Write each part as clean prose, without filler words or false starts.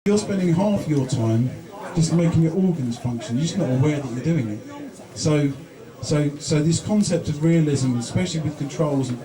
You're spending half your time just making your organs function. You're just not aware that you're doing it. So this concept of realism, especially with controls, and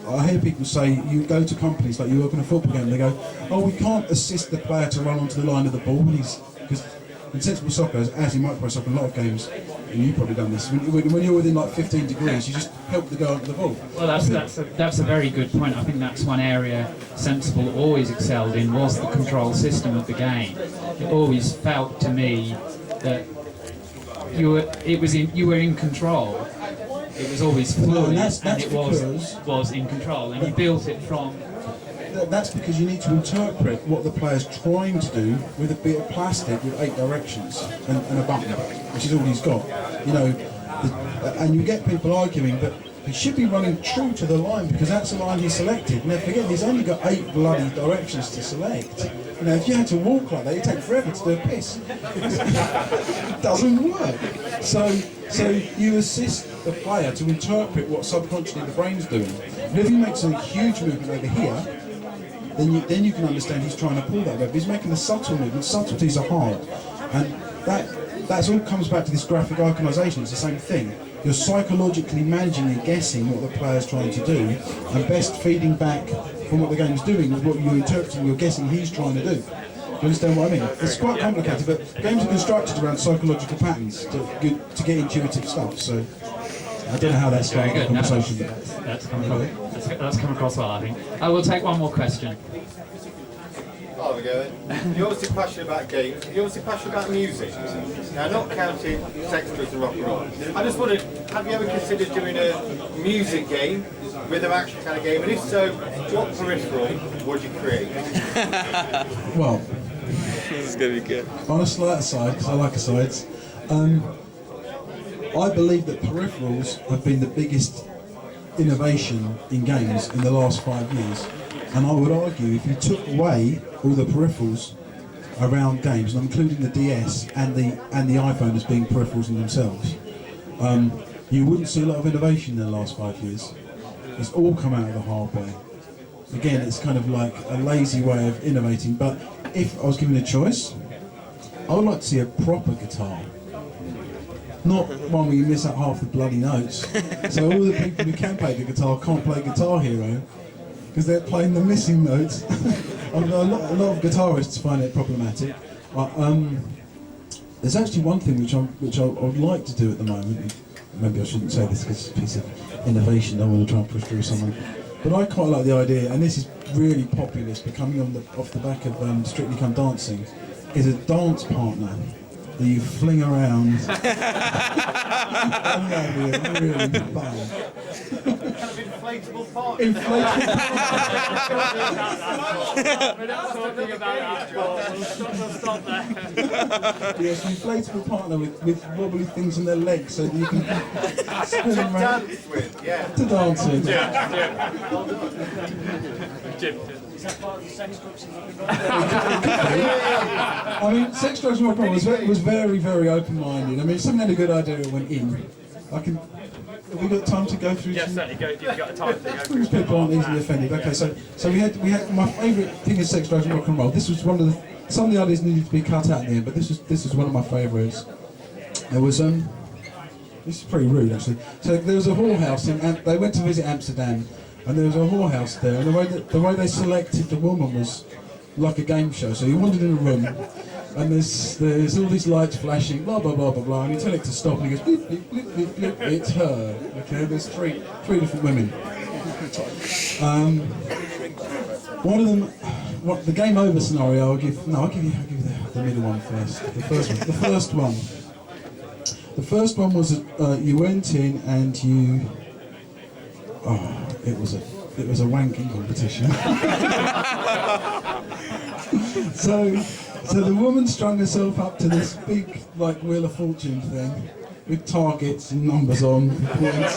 I hear people say, you go to companies like you work in a football game, and they go, oh, we can't assist the player to run onto the line of the ball, because in sensible soccer, as in micro soccer, a lot of games, and you've probably done this, when you're within like 15 degrees, you just help the guy onto the ball. Well, that's a very good point. I think that's one area Sensible always excelled in, was the control system of the game. It always felt to me that you were in control. It was always fluid, and it was in control, and you built it from. That's because you need to interpret what the player's trying to do with a bit of plastic with 8 directions and a button, which is all he's got. You know, and you get people arguing that he should be running true to the line because that's the line he selected. Now forget, he's only got 8 bloody directions to select. You know, if you had to walk like that, it'd take forever to do a piss. It doesn't work. So you assist the player to interpret what subconsciously the brain's doing. And if he makes a huge movement over here, then you can understand he's trying to pull that lever. He's making a subtle movement. Subtleties are hard, and that's all comes back to this graphic iconisation. It's the same thing. You're psychologically managing and guessing what the player's trying to do, and best feeding back from what the game's doing is what you're interpreting. You're guessing he's trying to do. Do you understand what I mean? It's quite complicated, but games are constructed around psychological patterns to get intuitive stuff. So I don't know how that started the conversation. That's come across well, I think. I will take one more question. There we go. You're obviously passionate about games. You're obviously passionate about music. Now, not counting sex, drugs and rock and roll. I just wondered, have you ever considered doing a music game, rhythm action kind of game? And if so, what peripheral would you create? Well, this is going to be good. On a slight aside, because I like asides, I believe that peripherals have been the biggest innovation in games in the last 5 years. And I would argue if you took away all the peripherals around games, and I'm including the DS and the iPhone as being peripherals in themselves, you wouldn't see a lot of innovation in the last 5 years. It's all come out of the hardware. Again, it's kind of like a lazy way of innovating, but if I was given a choice, I would like to see a proper guitar. Not one where you miss out half the bloody notes. So all the people who can play the guitar can't play Guitar Hero because they're playing the missing notes. A lot of guitarists find it problematic. But, there's actually one thing which I would like to do at the moment. Maybe I shouldn't say this because it's a piece of innovation I want to try and push through someone. But I quite like the idea, and this is really populist, but coming off the back of Strictly Come Dancing, is a dance partner that you fling around. That would be really fun. Inflatable partner. We're not talking about that. We'll stop there. Yes, an inflatable partner with wobbly things in their legs so that you can spin them around. To dance with. Jim. I mean, Sex, Drugs and Rock and Roll was very, very open-minded. I mean, if someone had a good idea it went in. Have we got time to go through? Yes, certainly. You've got time to go through. People aren't easily offended. Okay, so we had my favourite thing is Sex, Drugs and Rock and Roll. This was one of the. Some of the ideas needed to be cut out in the end, but this was one of my favourites. There was This is pretty rude actually. So there was a whorehouse they went to visit Amsterdam, and there was a whorehouse there, and the way they selected the woman was like a game show. So you wandered in a room, and there's all these lights flashing, blah blah blah blah blah, and you tell it to stop, and it goes bleep, bleep, bleep, bleep, bleep, it's her. Okay, there's three different women. One of them, the game over scenario, I'll give you the middle one first. The first one was you went in and you. It was a wanking competition. So the woman strung herself up to this big like Wheel of Fortune thing with targets and numbers on points.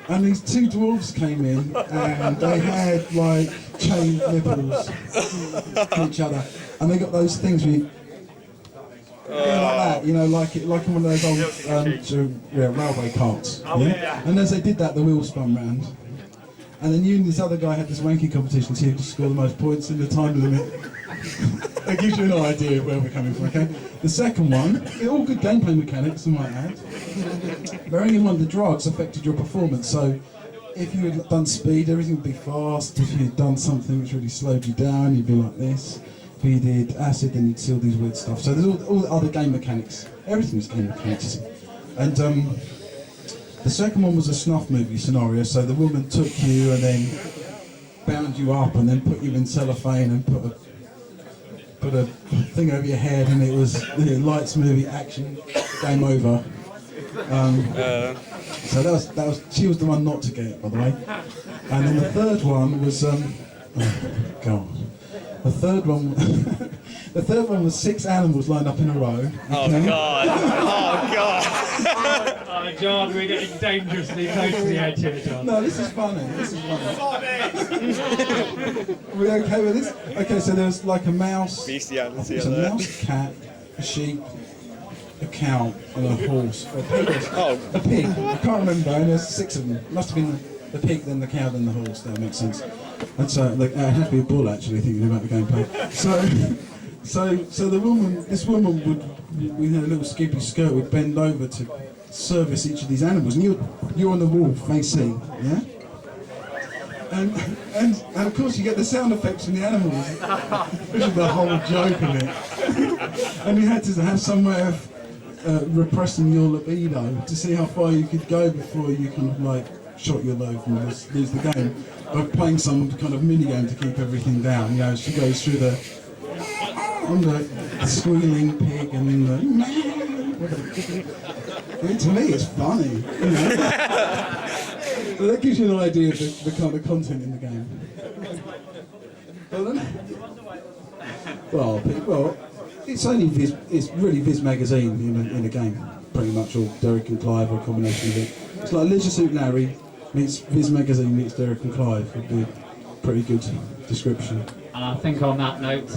And these two dwarves came in and they had like chain nipples to each other, and they got those things where you like that, you know, like in one of those old railway carts. Yeah? And as they did that, the wheel spun round. And then you and this other guy had this wanking competition to see who could score the most points in the time limit. That gives you an idea of where we're coming from, okay? The second one, they're all good gameplay mechanics, I might add. Bearing in mind the drugs affected your performance, so if you had done speed, everything would be fast. If you had done something which really slowed you down, you'd be like this. If you did acid, then you'd see all these weird stuff. So there's all the other game mechanics. Everything was game mechanics. And the second one was a snuff movie scenario, so the woman took you and then bound you up and then put you in cellophane and put a thing over your head, and it was lights, movie, action, game over. So that was she was the one not to get, by the way. And then the third one was oh god. The third one was 6 animals lined up in a row. Oh okay? God! Oh God! Oh, John, we're getting dangerously close to the edge here, John. No, this is funny. This is funny. Are we okay with this? Okay, so there was like a mouse. Bestiality There's a alert. mouse, a cat, a sheep, a cow, and a horse. Or a pig. Oh. A pig. I can't remember. And there's 6 of them. Must have been the pig, then the cow, then the horse. That makes sense. And so, like, it had to be a bull actually, thinking about the gameplay. So this woman would, with her little skimpy skirt, would bend over to service each of these animals, and you're on the wall facing, yeah. And of course you get the sound effects from the animals, which is the whole joke of it. And you had to have some way of repressing your libido to see how far you could go before you kind of like shot your load and lose the game by playing some kind of mini game to keep everything down. You know, she goes through the squealing pig and to me it's funny. You know? So that gives you an idea of the kind of content in the game. Well, it's only Viz, it's really Viz magazine in a game, pretty much, or Derek and Clive, or a combination of it. It's like Leisure Suit Larry meets Viz magazine meets Derek and Clive would be a pretty good description. And I think on that note,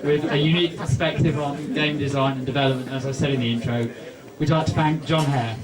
with a unique perspective on game design and development, as I said in the intro, we'd like to thank Jon Hare.